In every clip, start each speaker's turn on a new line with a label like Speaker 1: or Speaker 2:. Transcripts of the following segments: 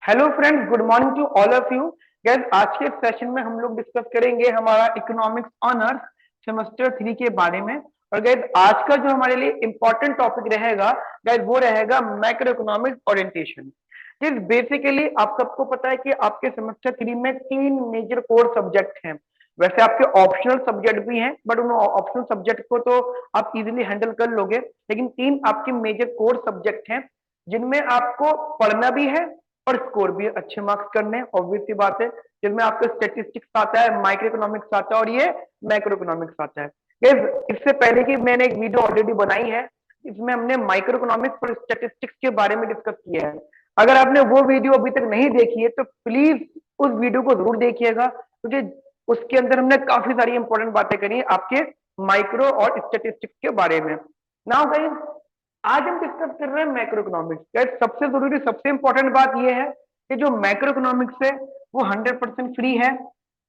Speaker 1: Hello friends, good morning to all of you. Guess आज के session में हम लोग डिस्कस करेंगे हमारा इकोनॉमिक्स ऑनर्स सेमेस्टर 3 के बारे में। और गैस आज का जो हमारे लिए इंपॉर्टेंट टॉपिक रहेगा गैस वो रहेगा मैक्रो इकोनॉमिक्स ओरिएंटेशन। जिस बेसिकली आप सबको पता है कि आपके सेमेस्टर 3 में 3 मेजर कोर सब्जेक्ट हैं। वैसे आपके ऑप्शनल सब्जेक्ट भी हैं बट उन ऑप्शनल सब्जेक्ट को तो आप इजीली हैंडल कर लोगे, लेकिन 3 आपके मेजर कोर सब्जेक्ट हैं जिनमें आपको पढ़ना भी है और स्कोर भी अच्छे मार्क्स करने। ऑब्वियस सी बात है, जिसमें आपको स्टेटिस्टिक्स आता है, माइक्रो इकोनॉमिक्स आता है और ये मैक्रो इकोनॉमिक्स आता है। इससे पहले की मैंने एक वीडियो ऑलरेडी बनाई है, इसमें हमने माइक्रो इकोनॉमिक्स और स्टेटिस्टिक्स के बारे में डिस्कस किया है। अगर आपने वो वीडियो अभी तक नहीं देखी है तो प्लीज उस वीडियो को जरूर देखिएगा, क्योंकि उसके अंदर हमने काफी सारी इंपॉर्टेंट बातें करी आपके माइक्रो और स्टेटिस्टिक्स के बारे में। नाउ गाइस, आज हम डिस्कस कर रहे हैं मैक्रो इकोनॉमिक्स। सबसे जरूरी सबसे इंपॉर्टेंट बात यह है कि जो मैक्रो इकोनॉमिक्स है वो 100% फ्री है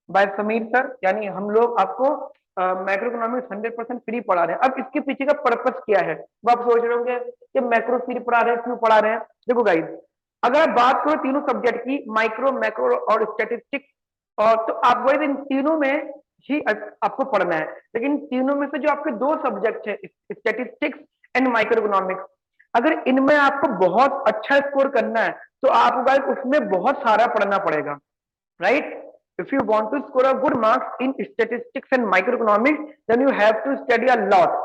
Speaker 1: बाय समीर सर, यानी हम लोग आपको मैक्रो इकोनॉमिक्स 100% फ्री पढ़ा रहे हैं। अब इसके पीछे का पर्पस क्या है वो आप सोच रहे होंगे कि मैक्रो फ्री पढ़ा रहे हैं, क्यों पढ़ा रहे हैं। देखो गाइस, अगर आप बात करो तीनों सब्जेक्ट की, माइक्रो, मैक्रो और स्टैटिस्टिक्स, और तो आप वही इन तीनों में ही आपको पढ़ना है। लेकिन तीनों में से जो आपके दो सब्जेक्ट है, स्टैटिस्टिक्स एंड माइक्रो इकोनॉमिक्स, अगर इनमें आपको बहुत अच्छा स्कोर करना है तो आपको गाइस उसमें बहुत सारा पढ़ना पड़ेगा, right. If you want to score a good marks in statistics and microeconomics, then you have to study a lot.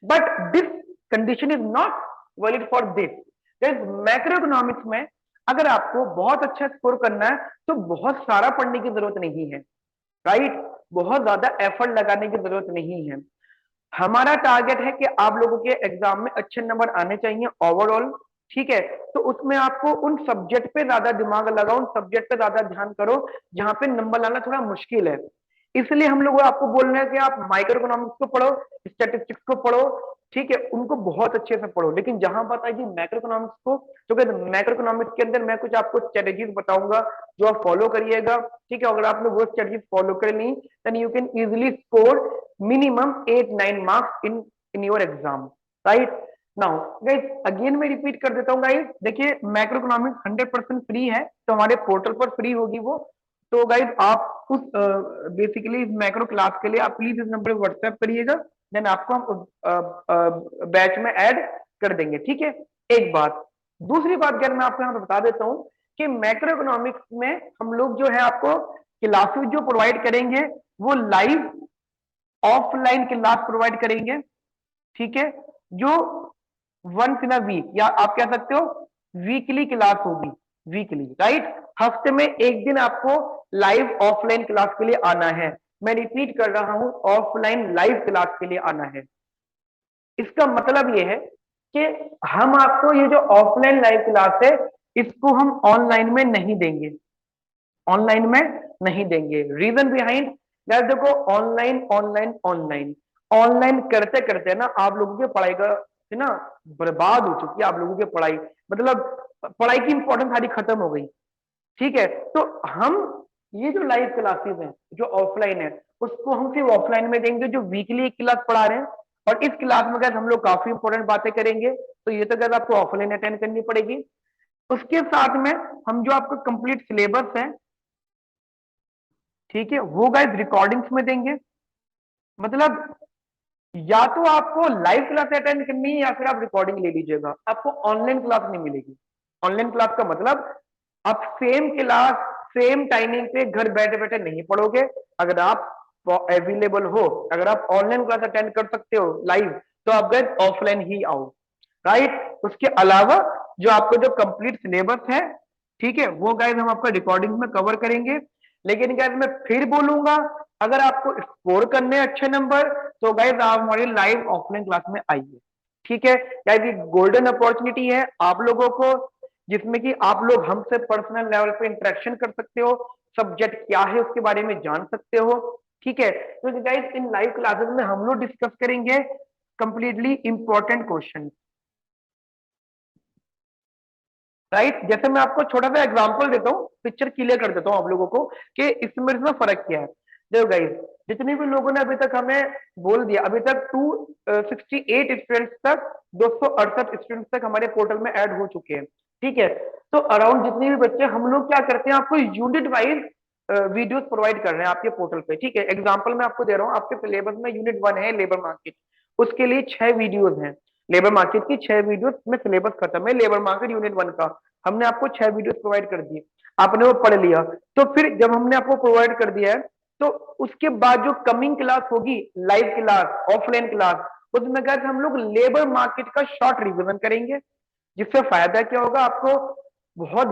Speaker 1: But this condition is not valid for this. There's macroeconomics में अगर आपको बहुत अच्छा स्कोर करना है तो बहुत सारा पढ़ने की जरूरत नहीं है, राइट। बहुत ज्यादा एफर्ट लगाने की जरूरत नहीं है। हमारा टारगेट है कि आप लोगों के एग्जाम में अच्छे नंबर आने चाहिए ओवरऑल, ठीक है। तो उसमें आपको उन सब्जेक्ट पे ज्यादा दिमाग लगाओ, उन सब्जेक्ट पे ज्यादा ध्यान करो जहां पे नंबर लाना थोड़ा मुश्किल है। इसलिए हम लोग आपको बोल रहे हैं कि आप माइक्रो इकोनॉमिक्स को पढ़ो, स्टैटिस्टिक्स को पढ़ो, ठीक है, उनको बहुत अच्छे से पढ़ो। लेकिन जहां बात आएगी मैक्रो इकोनॉमिक्स को, तो मैक्रो इकोनॉमिक्स के अंदर मैं कुछ आपको स्ट्रेटेजीज बताऊंगा जो आप फॉलो करिएगा, ठीक है। अगर आपने वो स्ट्रेटेजीज फॉलो कर ली then you can easily score minimum 8-9 marks in your exam, right. Now guys, again मैं रिपीट कर देता हूँ गाइस, देखिए मैक्रो इकोनॉमिक्स 100% फ्री है, तो हमारे पोर्टल पर फ्री होगी वो। तो गाइस आप उस बेसिकली इस मैक्रो क्लास के लिए आप प्लीज इस नंबर पर व्हाट्सएप करिएगा, देन आपको हम बैच में ऐड कर देंगे, ठीक है। एक बात, दूसरी बात अगर मैं आपको यहाँ पे बता देता हूँ कि मैक्रो इकोनॉमिक्स में हम लोग जो है आपको क्लासेस जो प्रोवाइड करेंगे वो लाइव ऑफलाइन क्लास प्रोवाइड करेंगे, ठीक है, जो वंस इन अ वीक, या आप कह सकते हो वीकली क्लास होगी, वीकली, राइट। हफ्ते में एक दिन आपको लाइव ऑफलाइन क्लास के लिए आना है। मैं रिपीट कर रहा हूं, ऑफलाइन लाइव क्लास के लिए आना है। इसका मतलब यह है कि हम आपको ये जो ऑफलाइन लाइव क्लास है इसको हम ऑनलाइन में नहीं देंगे, ऑनलाइन में नहीं देंगे। रीजन बिहाइंड, यार देखो, ऑनलाइन ऑनलाइन ऑनलाइन ऑनलाइन करते करते ना आप लोगों की पढ़ाई का ना बर्बाद हो चुकी है। आप लोगों की पढ़ाई मतलब पढ़ाई की इंपॉर्टेंस सारी खत्म हो गई, ठीक है। तो हम ये जो लाइव क्लासेस हैं जो ऑफलाइन है उसको हम सिर्फ ऑफलाइन में देंगे, जो वीकली एक क्लास पढ़ा रहे हैं। और इस क्लास में अगर हम लोग काफी इंपॉर्टेंट बातें करेंगे, तो ये तो अगर आपको ऑफलाइन अटेंड करनी पड़ेगी। उसके साथ में हम जो आपको कंप्लीट सिलेबस है, ठीक है, वो गाइस रिकॉर्डिंग्स में देंगे। मतलब या तो आपको लाइव क्लास अटेंड करनी है या फिर आप रिकॉर्डिंग ले लीजिएगा, आपको ऑनलाइन क्लास नहीं मिलेगी। ऑनलाइन क्लास का मतलब आप सेम क्लास सेम टाइमिंग पे घर बैठे बैठे नहीं पढ़ोगे। अगर आप अवेलेबल हो, अगर आप ऑनलाइन क्लास अटेंड कर सकते हो लाइव, तो आप गए ऑफलाइन ही आओ, राइट। उसके अलावा जो आपको जो कंप्लीट सिलेबस है, ठीक है, वो गाइस हम आपका रिकॉर्डिंग में कवर करेंगे। लेकिन गाइस मैं फिर बोलूंगा, अगर आपको स्कोर करने अच्छे नंबर तो गाइस आप हमारी लाइव ऑफलाइन क्लास में आइए, ठीक है। गाइस ये गोल्डन अपॉर्चुनिटी है आप लोगों को, जिसमें कि आप लोग हमसे पर्सनल लेवल पे इंटरेक्शन कर सकते हो, सब्जेक्ट क्या है उसके बारे में जान सकते हो, ठीक है। तो गाइस इन लाइव क्लासेस में हम लोग डिस्कस करेंगे कंप्लीटली इंपॉर्टेंट क्वेश्चन, राइट। जैसे मैं आपको छोटा सा एग्जांपल देता हूँ, पिक्चर क्लियर कर देता हूँ आप लोगों को कि इसमें फर्क क्या है। देखो गाइस, जितने भी लोगों ने अभी तक हमें बोल दिया, अभी तक 268 स्टूडेंट्स तक 268 स्टूडेंट्स तक हमारे पोर्टल में ऐड हो चुके हैं, ठीक है। तो अराउंड जितने भी बच्चे, हम लोग क्या करते हैं, आपको यूनिट वाइज वीडियोस प्रोवाइड कर रहे हैं आपके पोर्टल पे, ठीक है। एग्जांपल मैं आपको दे रहा हूँ, आपके सिलेबस में यूनिट 1 है लेबर मार्केट, उसके लिए 6 वीडियोस हैं। लेबर मार्केट की 6 वीडियोस में सिलेबस खत्म है लेबर मार्केट यूनिट 1 का, हमने आपको 6 वीडियोस प्रोवाइड कर दिए, आपने वो पढ़ लिया। तो फिर जब हमने आपको प्रोवाइड कर दिया है, तो उसके बाद जो कमिंग क्लास होगी, लाइव क्लास, ऑफलाइन क्लास, उसमें क्या हम लोग लेबर मार्केट का शॉर्ट रिविजन करेंगे, जिससे फायदा क्या होगा आपको, बहुत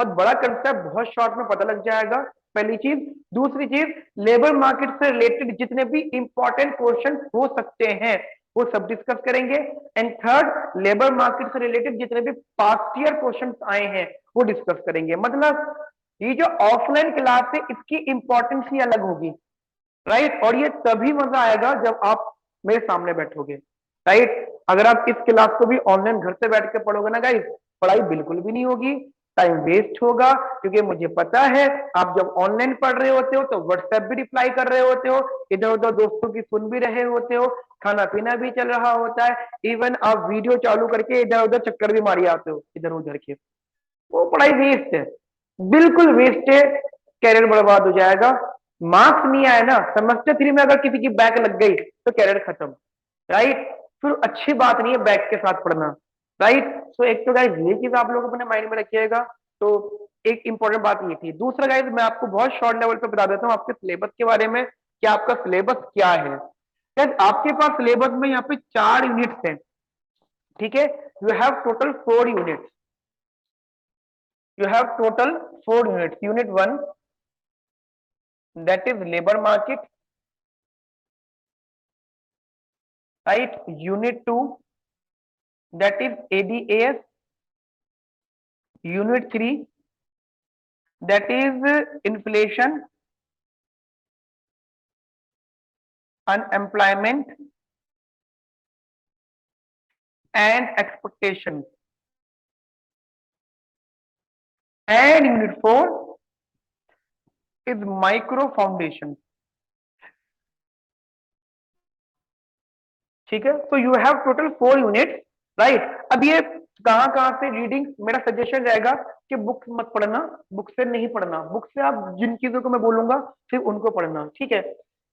Speaker 1: बड़ा कंसेप्ट बहुत शॉर्ट में पता लग जाएगा, पहली चीज। दूसरी चीज, लेबर मार्केट से रिलेटेड जितने भी इंपॉर्टेंट क्वेश्चन हो सकते हैं वो सब डिस्कस करेंगे। एंड थर्ड, लेबर मार्केट से रिलेटेड जितने भी पास्ट ईयर क्वेश्चन आए हैं वो डिस्कस करेंगे। मतलब ये जो ऑफलाइन क्लास है इसकी इंपॉर्टेंस ही अलग होगी, राइट। और ये तभी मजा आएगा जब आप मेरे सामने बैठोगे, राइट। अगर आप इस क्लास को भी ऑनलाइन घर से बैठ के पढ़ोगे ना गाइस, पढ़ाई बिल्कुल भी नहीं होगी, टाइम वेस्ट होगा। क्योंकि मुझे पता है आप जब ऑनलाइन पढ़ रहे होते हो तो व्हाट्सएप भी रिप्लाई कर रहे होते हो, इधर उधर दोस्तों की सुन भी रहे होते हो, खाना पीना भी चल रहा होता है, इवन आप वीडियो चालू करके इधर उधर चक्कर भी मारी आते हो इधर उधर के, वो पढ़ाई वेस्ट है, बिल्कुल वेस्ट है, कैरियर बर्बाद हो जाएगा। मार्क्स नहीं आया ना, सेमेस्टर 3 में अगर किसी की बैक लग गई तो कैरियर खत्म, राइट। फिर अच्छी बात नहीं है बैक के साथ पढ़ना, राइट। सो एक तो गाइस ये चीज आप लोग अपने माइंड में रखिएगा। तो एक इंपॉर्टेंट बात ये थी। दूसरा गाइस मैं आपको बहुत शॉर्ट लेवल पे बता देता हूँ आपके सिलेबस के बारे में कि आपका सिलेबस क्या है। गाइस आपके पास सिलेबस में यहाँ पे 4 यूनिट्स हैं, ठीक है। You have total 4 units, you have total 4 units. Unit 1, that is labor market, right. Unit 2, that is ADAS. Unit 3, that is inflation, unemployment and expectation. And Unit 4 is micro foundation, ठीक है। तो you have total 4 unit, right. अब ये कहां कहां से reading, मेरा suggestion रहेगा कि बुक मत पढ़ना, बुक से नहीं पढ़ना, बुक से आप जिन चीजों को मैं बोलूंगा सिर्फ उनको पढ़ना, ठीक है।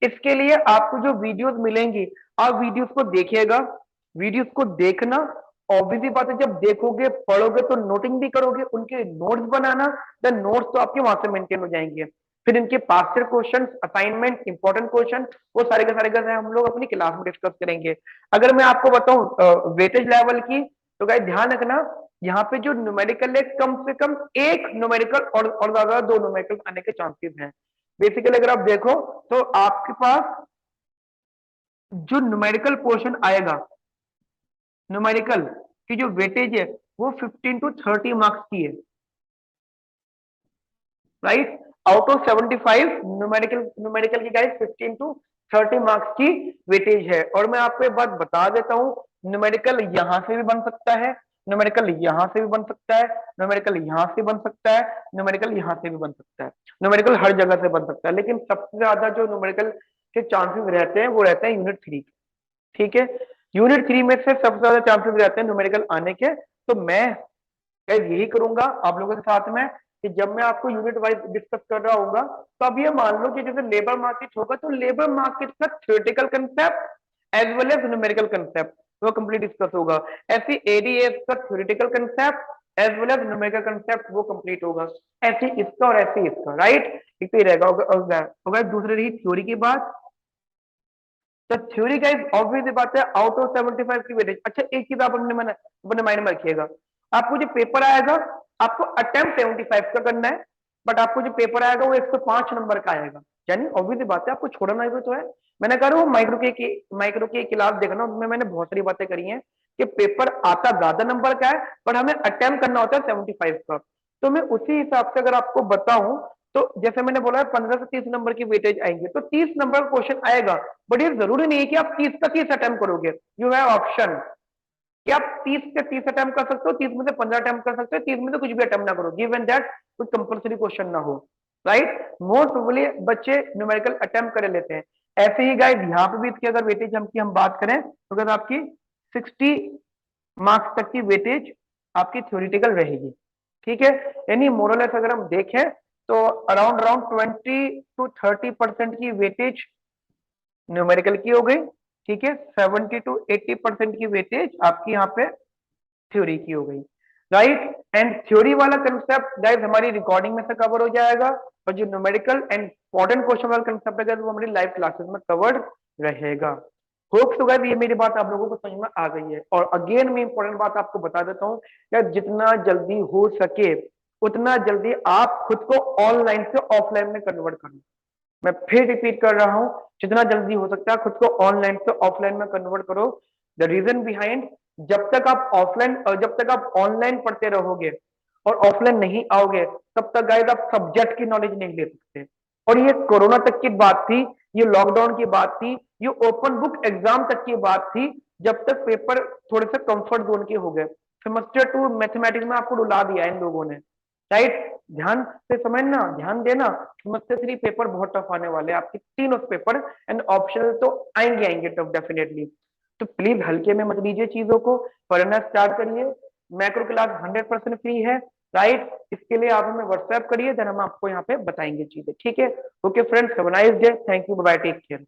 Speaker 1: इसके लिए आपको जो वीडियोस मिलेंगी आप वीडियोस को देखिएगा, वीडियोस को देखना, ऑब्वियसली बात है जब देखोगे पढ़ोगे तो नोटिंग भी करोगे, उनके नोट्स बनाना, देन नोट्स तो आपके वहां से मेंटेन हो जाएंगे। फिर इनके past year question, assignment, important question, वो सारे के सारे हम लोग अपनी क्लास में डिस्कस करेंगे। अगर मैं आपको बताऊं वेटेज लेवल की, तो गाइस ध्यान रखना, यहाँ पे जो न्यूमेरिकल है कम से कम एक न्यूमेरिकल और ज्यादा 2 न्यूमेरिकल आने के चांसेस हैं। बेसिकली अगर आप देखो तो आपके पास जो न्यूमेरिकल पोर्शन आएगा, न्यूमेरिकल की जो वेटेज है वो 15 to 30 मार्क्स की है, राइट। आउट ऑफ 75 न्यूमेरिकल की गाइस 15 to 30 मार्क्स की वेटेज है। और मैं आपको एक बात बता देता हूँ, न्यूमेरिकल यहां से भी बन सकता है, न्यूमेरिकल यहां से भी बन सकता है, न्यूमेरिकल यहां से बन सकता है, न्यूमेरिकल यहां से भी बन सकता है, न्यूमेरिकल हर जगह से बन सकता है। लेकिन सबसे ज्यादा जो न्यूमेरिकल के चांसेस रहते हैं वो रहते हैं यूनिट 3, ठीक है। यूनिट 3 में से सबसे ज्यादा चांसेस रहते हैं न्यूमेरिकल आने के। तो मैं यही करूंगा आप लोगों के साथ में कि जब मैं आपको यूनिट वाइज डिस्कस कर रहा हूँ, तो अब ये मान लो कि जैसे लेबर मार्केट होगा तो लेबर मार्केट का theoretical concept as well as numerical concept वो कंप्लीट डिस्कस होगा। ऐसे एडीएस का theoretical concept as well as numerical concept वो कंप्लीट होगा, ऐसे इसका और ऐसे इसका, राइट। एक तो ये रहेगा होगा। दूसरी रही थ्योरी की बात, तो थ्योरी का ऑब्वियस बात है आउट ऑफ 75 की वेटेज। अच्छा एक चीज आप अपने माइंड में रखिएगा, आपको जो पेपर आएगा आपको अटेम्प्ट 75 का करना है, बट आपको जो पेपर आएगा वो 105 नंबर का आएगा। यानी ऑब्वियस बात है आपको छोड़ना भी तो है। मैंने कह रहा हूँ माइक्रो के क्लास देखना, उनमें मैंने बहुत सारी बातें करी हैं कि पेपर आता ज्यादा नंबर का है बट हमें अटेम्प्ट करना होता है 75 का। तो मैं उसी हिसाब से अगर आपको बताऊं तो जैसे मैंने बोला है 15 से 30 नंबर की वेटेज आएंगे, तो 30 नंबर का क्वेश्चन आएगा, बट ये जरूरी नहीं है कि आप 30 का 30 अटेम्प्ट करोगे। यू हैव ऑप्शन कि आप 30 से 30 अटेम्प्ट कर सकते हो, 30 में से 15 अटेम्प्ट कर सकते हो, 30 में से कुछ भी अटेम्प्ट ना करो, गिवन दैट कोई कंपल्सरी क्वेश्चन ना हो, राइट। मोस्ट प्रोबेबली बच्चे न्यूमेरिकल अटेम्प्ट कर लेते हैं। ऐसे ही गाइस यहाँ पे भी इसकी अगर वेटेज हम बात करें तो अगर आपकी 60 मार्क्स तक की वेटेज आपकी थ्योरेटिकल रहेगी, ठीक है। यानी मोरलेस अगर हम देखें तो अराउंड अराउंड 20 to 30% की वेटेज न्यूमेरिकल की हो गई, ठीक है। 70 to 80% की वेटेज आपकी यहाँ पे थ्योरी की हो गई, राइट। एंड थ्योरी वाला कंसेप्ट गाइस हमारी रिकॉर्डिंग में से कवर हो जाएगा, और जो न्यूमेरिकल एंड इंपॉर्टेंट क्वेश्चन वाला कंसेप्ट है वो हमारी लाइव क्लासेस में कवर्ड रहेगा। होप सो गाइस ये मेरी बात आप लोगों को समझ में आ गई है। और अगेन मैं इंपॉर्टेंट बात आपको बता देता हूँ यार, जितना जल्दी हो सके उतना जल्दी आप खुद को ऑनलाइन से ऑफलाइन में कन्वर्ट करो। मैं फिर रिपीट कर रहा हूं, जितना जल्दी हो सकता है खुद को ऑनलाइन से ऑफलाइन में कन्वर्ट करो। द रीजन बिहाइंड, जब तक आप ऑनलाइन पढ़ते रहोगे और ऑफलाइन नहीं आओगे तब तक गाइस आप सब्जेक्ट की नॉलेज नहीं ले सकते। और ये कोरोना तक की बात थी, ये लॉकडाउन की बात थी, ये ओपन बुक एग्जाम तक की बात थी, जब तक पेपर थोड़े से कंफर्ट जोन के हो गए। सेमेस्टर 2 मैथमेटिक्स में आपको रुला दिया इन लोगों ने, राइट। ध्यान से समझना, ध्यान देना, सेमेस्टर 3 पेपर बहुत टफ आने वाले हैं आपके तीनों पेपर, एंड ऑप्शनल तो आएंगे आएंगे टफ डेफिनेटली। तो प्लीज हल्के में मत लीजिए चीजों को, पढ़ना स्टार्ट करिए। मैक्रो क्लास 100% फ्री है, राइट। इसके लिए आप हमें व्हाट्सएप करिए, देन हम आपको यहाँ पे बताएंगे चीजें, ठीक है। Okay friends, have a nice day, thank you, bye, take care.